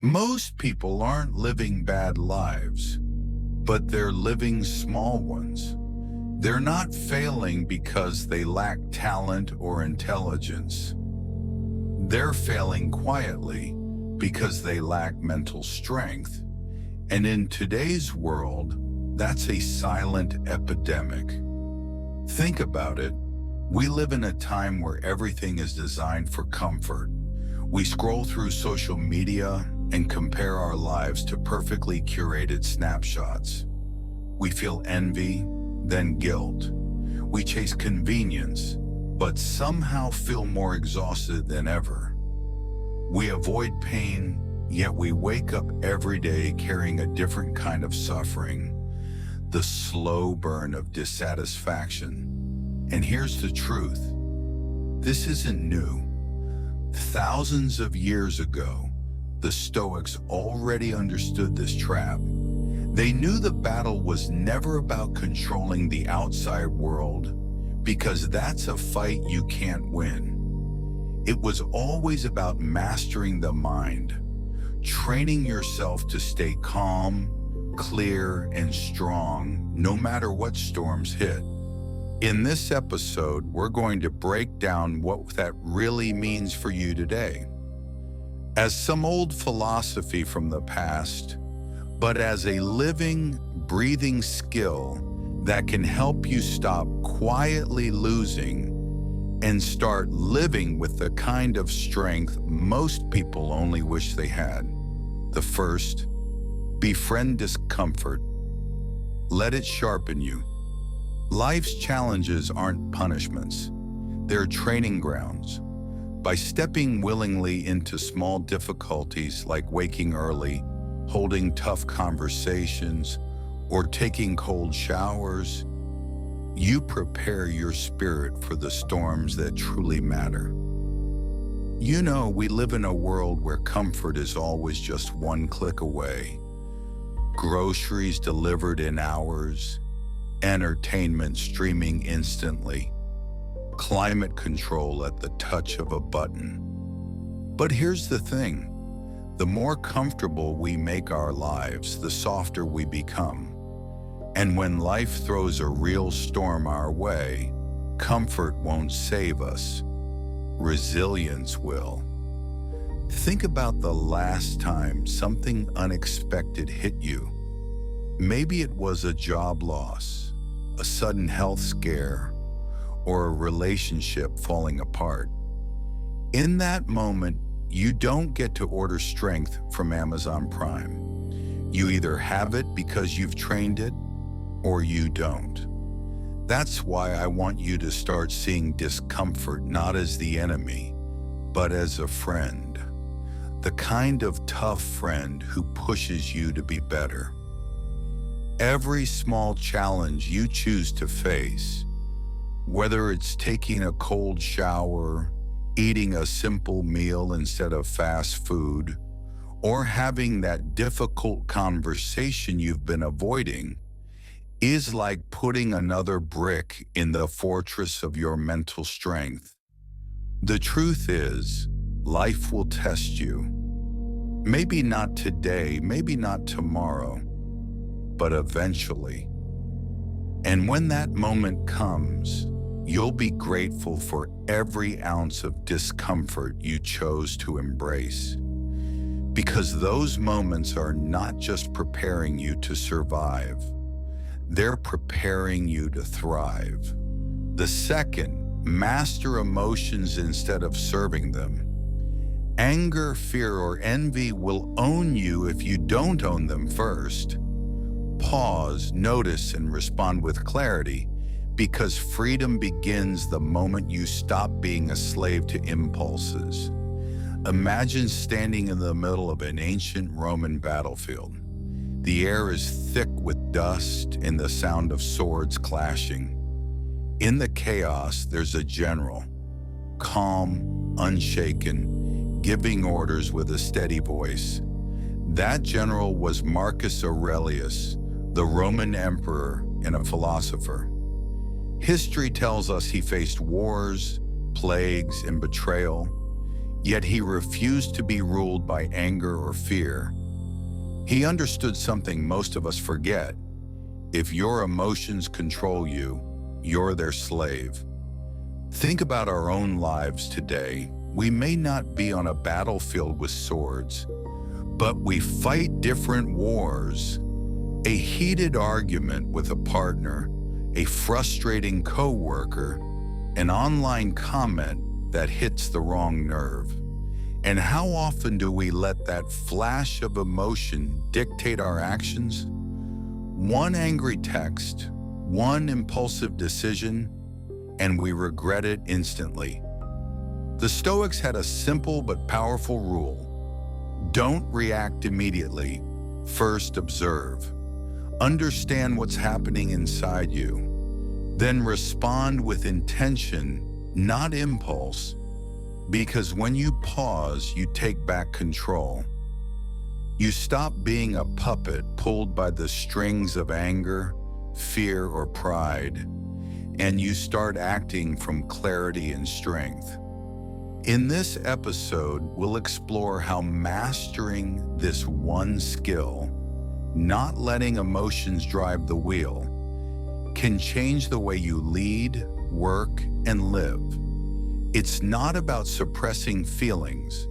Most people aren't living bad lives, but they're living small ones. They're not failing because they lack talent or intelligence. They're failing quietly because they lack mental strength. And in today's world, that's a silent epidemic. Think about it. We live in a time where everything is designed for comfort. We scroll through social media and compare our lives to perfectly curated snapshots. We feel envy, then guilt. We chase convenience, but somehow feel more exhausted than ever. We avoid pain, yet we wake up every day carrying a different kind of suffering, the slow burn of dissatisfaction. And here's the truth. This isn't new. Thousands of years ago, the Stoics already understood this trap. They knew the battle was never about controlling the outside world, because that's a fight you can't win. It was always about mastering the mind, training yourself to stay calm, clear, and strong, no matter what storms hit. In this episode, we're going to break down what that really means for you today. As some old philosophy from the past, but as a living, breathing skill that can help you stop quietly losing and start living with the kind of strength most people only wish they had. The first, befriend discomfort. Let it sharpen you. Life's challenges aren't punishments. They're training grounds. By stepping willingly into small difficulties like waking early, holding tough conversations, or taking cold showers, you prepare your spirit for the storms that truly matter. You know, we live in a world where comfort is always just one click away. Groceries delivered in hours, entertainment streaming instantly, climate control at the touch of a button. But here's the thing. The more comfortable we make our lives, the softer we become. And when life throws a real storm our way, comfort won't save us. Resilience will. Think about the last time something unexpected hit you. Maybe it was a job loss, a sudden health scare, or a relationship falling apart. In that moment, you don't get to order strength from Amazon Prime. You either have it because you've trained it, or you don't. That's why I want you to start seeing discomfort not as the enemy, but as a friend. The kind of tough friend who pushes you to be better. Every small challenge you choose to face, whether it's taking a cold shower, eating a simple meal instead of fast food, or having that difficult conversation you've been avoiding, is like putting another brick in the fortress of your mental strength. The truth is, life will test you. Maybe not today, maybe not tomorrow, but eventually. And when that moment comes, you'll be grateful for every ounce of discomfort you chose to embrace. Because those moments are not just preparing you to survive, they're preparing you to thrive. The second, master emotions instead of serving them. Anger, fear, or envy will own you if you don't own them first. Pause, notice, and respond with clarity, because freedom begins the moment you stop being a slave to impulses. Imagine standing in the middle of an ancient Roman battlefield. The air is thick with dust and the sound of swords clashing. In the chaos, there's a general, calm, unshaken, giving orders with a steady voice. That general was Marcus Aurelius, the Roman emperor and a philosopher. History tells us he faced wars, plagues, and betrayal, Yet he refused to be ruled by anger or fear. He understood something most of us forget. If your emotions control you, you're their slave. Think about our own lives today. We may not be on a battlefield with swords, but we fight different wars. A heated argument with a partner, a frustrating coworker, an online comment that hits the wrong nerve. And how often do we let that flash of emotion dictate our actions? One angry text, one impulsive decision, and we regret it instantly. The Stoics had a simple but powerful rule. Don't react immediately. First observe. Understand what's happening inside you. Then respond with intention, not impulse. Because when you pause, you take back control. You stop being a puppet pulled by the strings of anger, fear, or pride, and you start acting from clarity and strength. In this episode, we'll explore how mastering this one skill, not letting emotions drive the wheel, can change the way you lead, work, and live. It's not about suppressing feelings,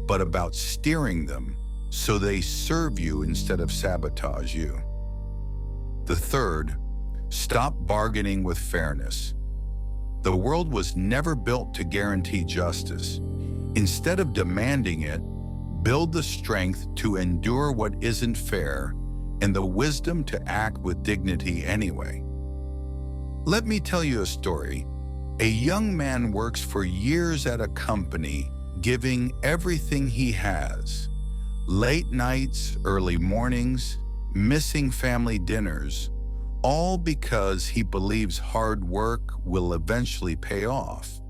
but about steering them so they serve you instead of sabotage you. The third, stop bargaining with fairness. The world was never built to guarantee justice. Instead of demanding it, build the strength to endure what isn't fair and the wisdom to act with dignity anyway. Let me tell you a story. A young man works for years at a company, giving everything he has. Late nights, early mornings, missing family dinners, all because he believes hard work will eventually pay off.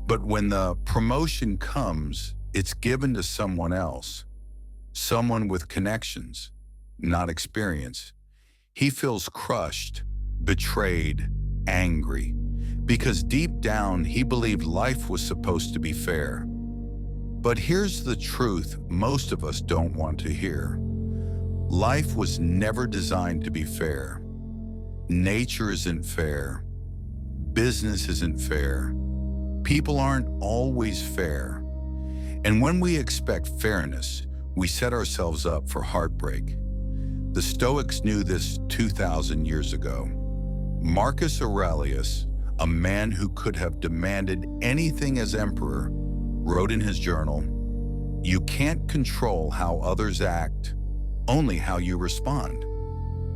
But when the promotion comes, it's given to someone else, someone with connections, not experience. He feels crushed, betrayed, angry, because deep down he believed life was supposed to be fair. But here's the truth most of us don't want to hear. Life was never designed to be fair. Nature isn't fair. Business isn't fair. People aren't always fair. And when we expect fairness, we set ourselves up for heartbreak. The Stoics knew this 2,000 years ago. Marcus Aurelius, a man who could have demanded anything as emperor, wrote in his journal, "You can't control how others act, only how you respond."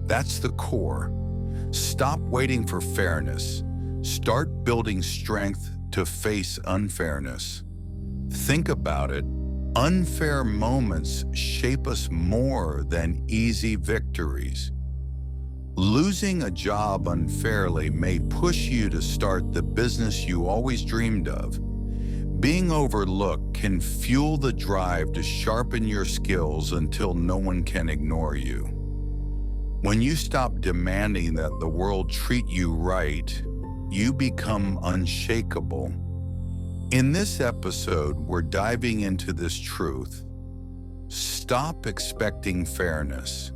That's the core. Stop waiting for fairness. Start building strength to face unfairness. Think about it. Unfair moments shape us more than easy victories. Losing a job unfairly may push you to start the business you always dreamed of. Being overlooked can fuel the drive to sharpen your skills until no one can ignore you. When you stop demanding that the world treat you right, you become unshakable. In this episode, we're diving into this truth. Stop expecting fairness.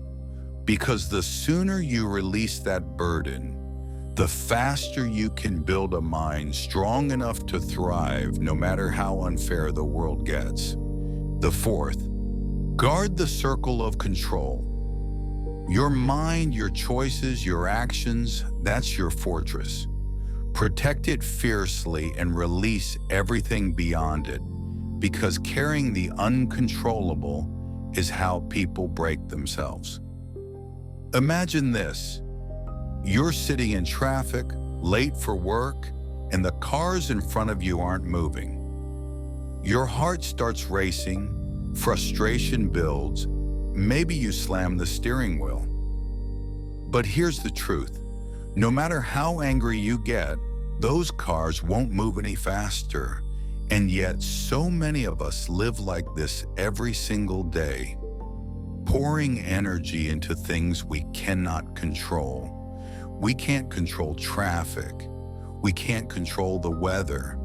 Because the sooner you release that burden, the faster you can build a mind strong enough to thrive no matter how unfair the world gets. The fourth, guard the circle of control. Your mind, your choices, your actions, that's your fortress. Protect it fiercely and release everything beyond it, because carrying the uncontrollable is how people break themselves. Imagine this. You're sitting in traffic, late for work, and the cars in front of you aren't moving. Your heart starts racing, frustration builds, maybe you slam the steering wheel. But here's the truth. No matter how angry you get, those cars won't move any faster. And yet so many of us live like this every single day. Pouring energy into things we cannot control. We can't control traffic. We can't control the weather.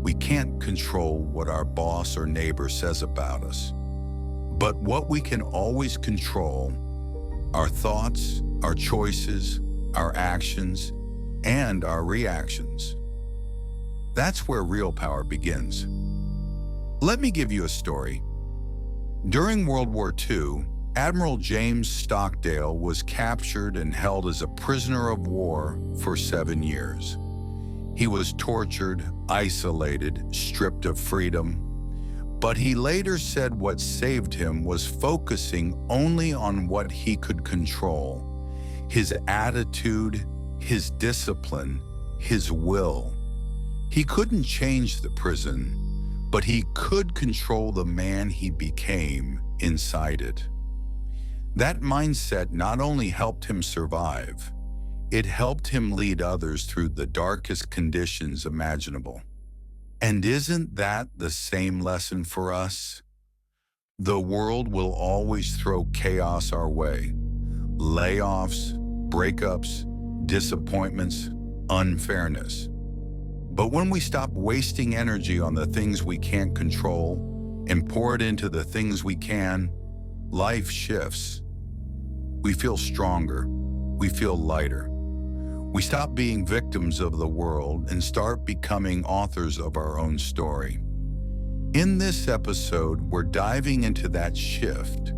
We can't control what our boss or neighbor says about us. But what we can always control, our thoughts, our choices, our actions, and our reactions. That's where real power begins. Let me give you a story. During World War II, Admiral James Stockdale was captured and held as a prisoner of war for 7 years. He was tortured, isolated, stripped of freedom. But he later said what saved him was focusing only on what he could control: his attitude, his discipline, his will. He couldn't change the prison, but he could control the man he became inside it. That mindset not only helped him survive, it helped him lead others through the darkest conditions imaginable. And isn't that the same lesson for us? The world will always throw chaos our way. Layoffs, breakups, disappointments, unfairness. But when we stop wasting energy on the things we can't control and pour it into the things we can, life shifts. We feel stronger. We feel lighter. We stop being victims of the world and start becoming authors of our own story. In this episode, we're diving into that shift,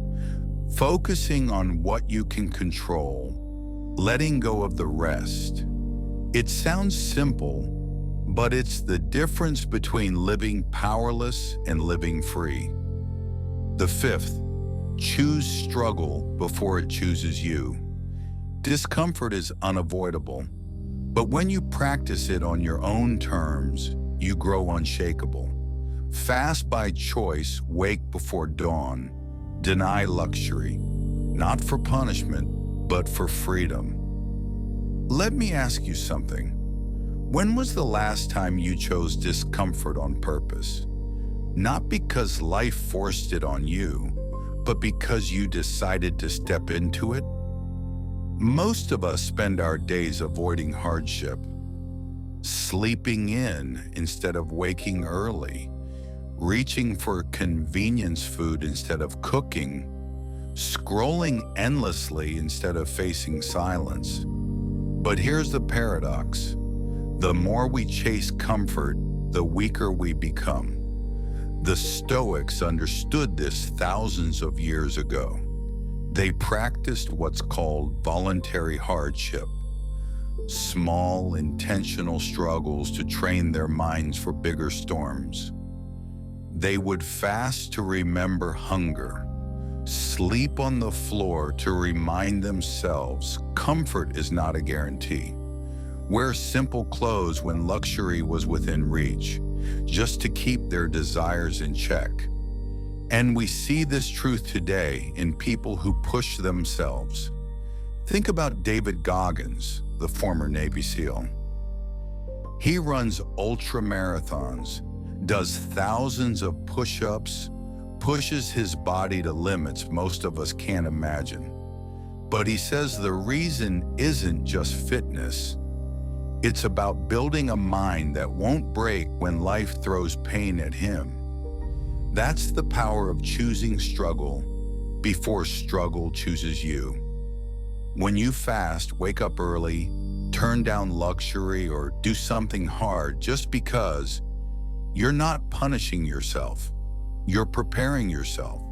focusing on what you can control, letting go of the rest. It sounds simple, but it's the difference between living powerless and living free. The fifth, choose struggle before it chooses you. Discomfort is unavoidable, but when you practice it on your own terms, you grow unshakable. Fast by choice, wake before dawn, deny luxury, not for punishment, but for freedom. Let me ask you something. When was the last time you chose discomfort on purpose? Not because life forced it on you, but because you decided to step into it? Most of us spend our days avoiding hardship, sleeping in instead of waking early, reaching for convenience food instead of cooking, scrolling endlessly instead of facing silence. But here's the paradox. The more we chase comfort, the weaker we become. The Stoics understood this thousands of years ago. They practiced what's called voluntary hardship, small, intentional struggles to train their minds for bigger storms. They would fast to remember hunger, sleep on the floor to remind themselves comfort is not a guarantee, wear simple clothes when luxury was within reach, just to keep their desires in check. And we see this truth today in people who push themselves. Think about David Goggins, the former Navy SEAL. He runs ultra marathons, does thousands of push-ups, pushes his body to limits most of us can't imagine. But he says the reason isn't just fitness. It's about building a mind that won't break when life throws pain at him. That's the power of choosing struggle before struggle chooses you. When you fast, wake up early, turn down luxury, or do something hard just because, you're not punishing yourself. You're preparing yourself.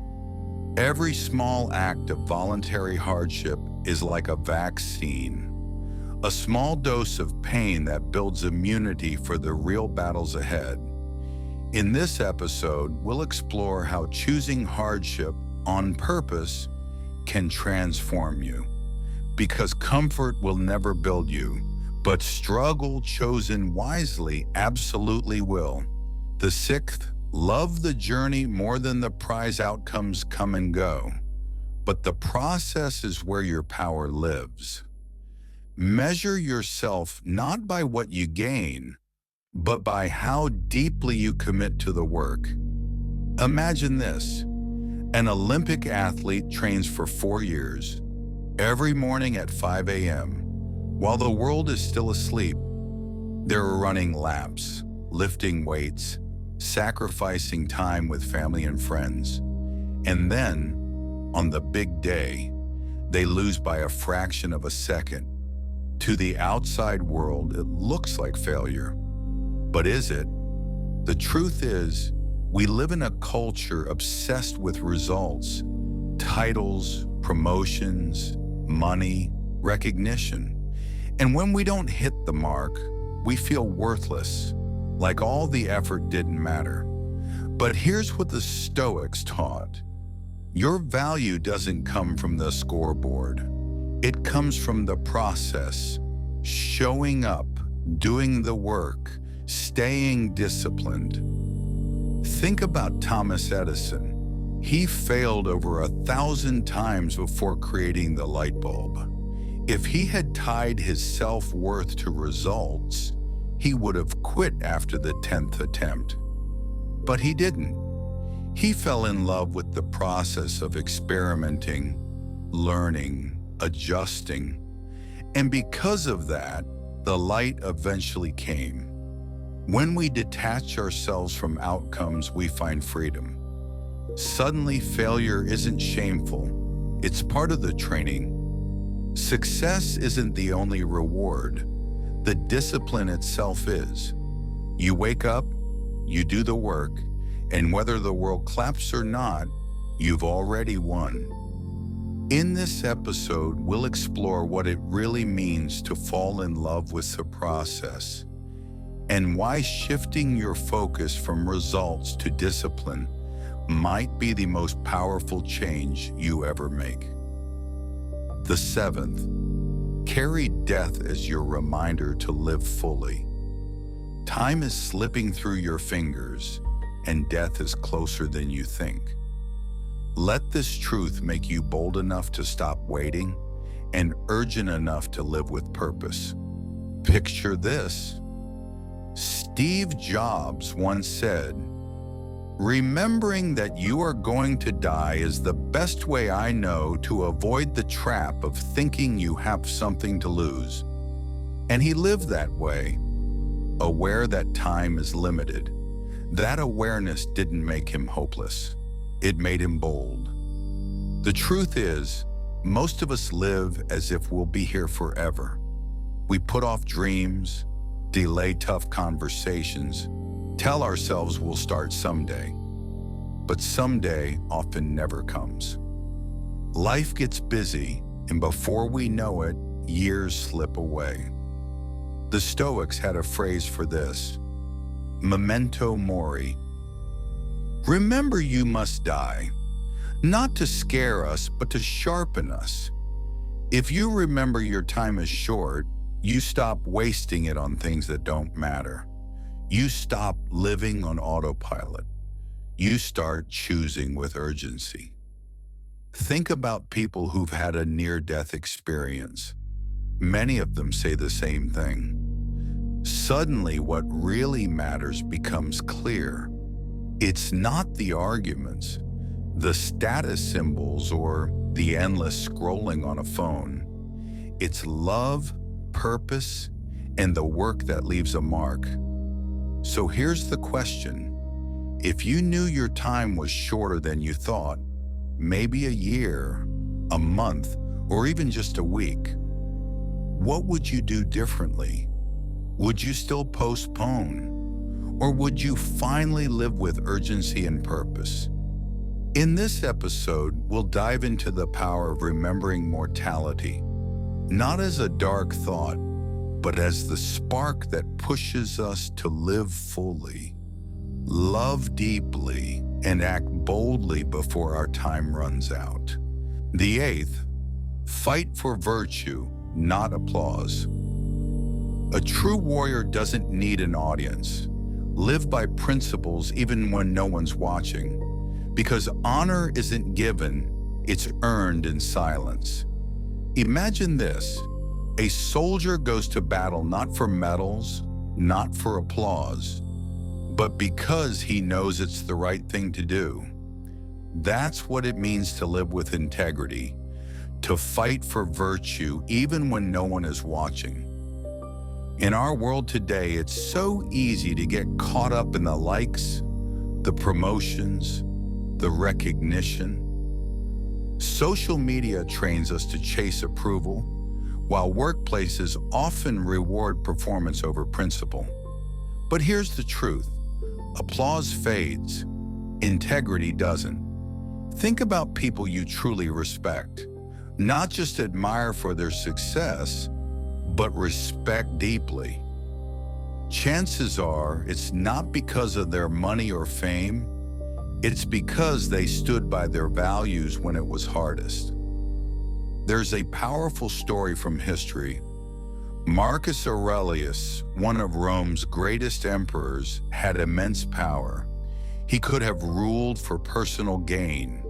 Every small act of voluntary hardship is like a vaccine, a small dose of pain that builds immunity for the real battles ahead. In this episode, we'll explore how choosing hardship on purpose can transform you. Because comfort will never build you, but struggle chosen wisely absolutely will. The sixth, love the journey more than the prize. Outcomes come and go, but the process is where your power lives. Measure yourself not by what you gain, but by how deeply you commit to the work. Imagine this. An Olympic athlete trains for 4 years, every morning at 5 a.m. While the world is still asleep, they're running laps, lifting weights, sacrificing time with family and friends. And then, on the big day, they lose by a fraction of a second. To the outside world, it looks like failure. But is it? The truth is, we live in a culture obsessed with results, titles, promotions, money, recognition. And when we don't hit the mark, we feel worthless, like all the effort didn't matter. But here's what the Stoics taught. Your value doesn't come from the scoreboard. It comes from the process, showing up, doing the work, staying disciplined. Think about Thomas Edison. He failed over 1,000 times before creating the light bulb. If he had tied his self-worth to results, he would have quit after the 10th attempt. But he didn't. He fell in love with the process of experimenting, learning, adjusting. And because of that, the light eventually came. When we detach ourselves from outcomes, we find freedom. Suddenly, failure isn't shameful. It's part of the training. Success isn't the only reward. The discipline itself is. You wake up, you do the work, and whether the world claps or not, you've already won. In this episode, we'll explore what it really means to fall in love with the process and why shifting your focus from results to discipline might be the most powerful change you ever make. The seventh, carry death as your reminder to live fully. Time is slipping through your fingers, and death is closer than you think. Let this truth make you bold enough to stop waiting and urgent enough to live with purpose. Picture this. Steve Jobs once said, "Remembering that you are going to die is the best way I know to avoid the trap of thinking you have something to lose." And he lived that way, aware that time is limited. That awareness didn't make him hopeless. It made him bold. The truth is, most of us live as if we'll be here forever. We put off dreams, delay tough conversations, tell ourselves we'll start someday. But someday often never comes. Life gets busy, and before we know it, years slip away. The Stoics had a phrase for this: memento mori. Remember you must die, not to scare us, but to sharpen us. If you remember your time is short, you stop wasting it on things that don't matter. You stop living on autopilot. You start choosing with urgency. Think about people who've had a near-death experience. Many of them say the same thing. Suddenly, what really matters becomes clear. It's not the arguments, the status symbols, or the endless scrolling on a phone. It's love, purpose, and the work that leaves a mark. So here's the question. If you knew your time was shorter than you thought, maybe a year, a month, or even just a week, what would you do differently? Would you still postpone? Or would you finally live with urgency and purpose? In this episode, we'll dive into the power of remembering mortality, not as a dark thought, but as the spark that pushes us to live fully, love deeply, and act boldly before our time runs out. The eighth, fight for virtue, not applause. A true warrior doesn't need an audience. Live by principles even when no one's watching, because honor isn't given, it's earned in silence. Imagine this. A soldier goes to battle not for medals, not for applause, but because he knows it's the right thing to do. That's what it means to live with integrity, to fight for virtue even when no one is watching. In our world today, it's so easy to get caught up in the likes, the promotions, the recognition. Social media trains us to chase approval, while workplaces often reward performance over principle. But here's the truth. Applause fades. Integrity doesn't. Think about people you truly respect. Not just admire for their success, but respect deeply. Chances are it's not because of their money or fame, it's because they stood by their values when it was hardest. There's a powerful story from history. Marcus Aurelius, one of Rome's greatest emperors, had immense power. He could have ruled for personal gain.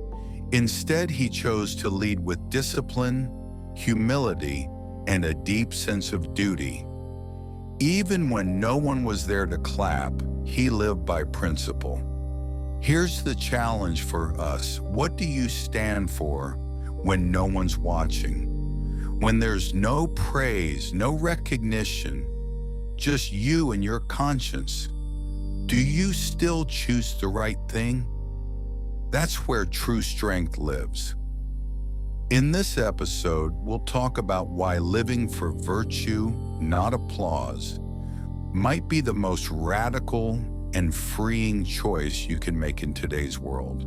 Instead, he chose to lead with discipline, humility, and a deep sense of duty. Even when no one was there to clap, he lived by principle. Here's the challenge for us. What do you stand for when no one's watching? When there's no praise, no recognition, just you and your conscience, do you still choose the right thing? That's where true strength lives. In this episode, we'll talk about why living for virtue, not applause, might be the most radical and freeing choice you can make in today's world.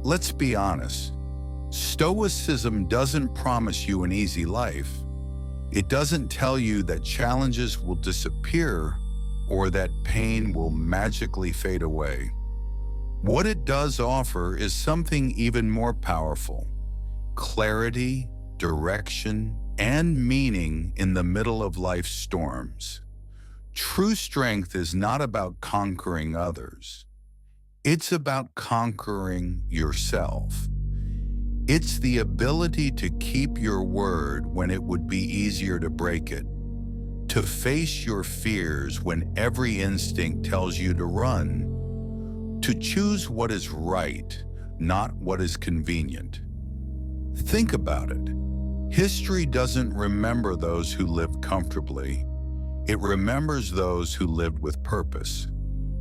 Let's be honest. Stoicism doesn't promise you an easy life. It doesn't tell you that challenges will disappear or that pain will magically fade away. What it does offer is something even more powerful: clarity, direction, and meaning in the middle of life's storms. True strength is not about conquering others. It's about conquering yourself. It's the ability to keep your word when it would be easier to break it, to face your fears when every instinct tells you to run, to choose what is right, not what is convenient. Think about it. History doesn't remember those who lived comfortably. It remembers those who lived with purpose.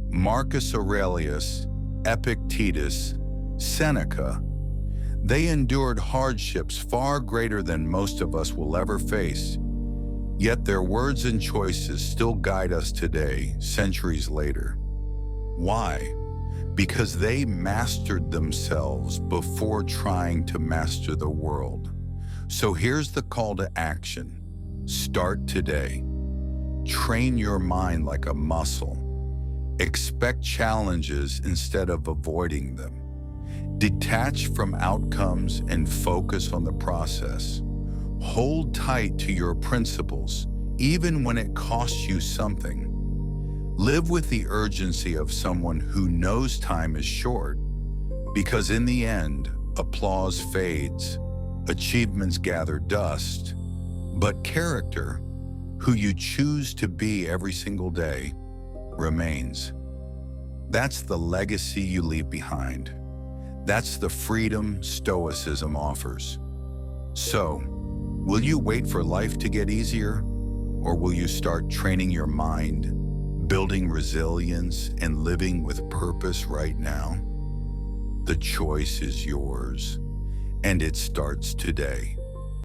Marcus Aurelius, Epictetus, Seneca, they endured hardships far greater than most of us will ever face. Yet their words and choices still guide us today, centuries later. Why? Because they mastered themselves before trying to master the world. So here's the call to action. Start today. Train your mind like a muscle. Expect challenges instead of avoiding them. Detach from outcomes and focus on the process. Hold tight to your principles, even when it costs you something. Live with the urgency of someone who knows time is short, because in the end, applause fades, achievements gather dust, but character, who you choose to be every single day, remains. That's the legacy you leave behind. That's the freedom Stoicism offers. So, will you wait for life to get easier, or will you start training your mind, building resilience, and living with purpose right now? The choice is yours, and it starts today.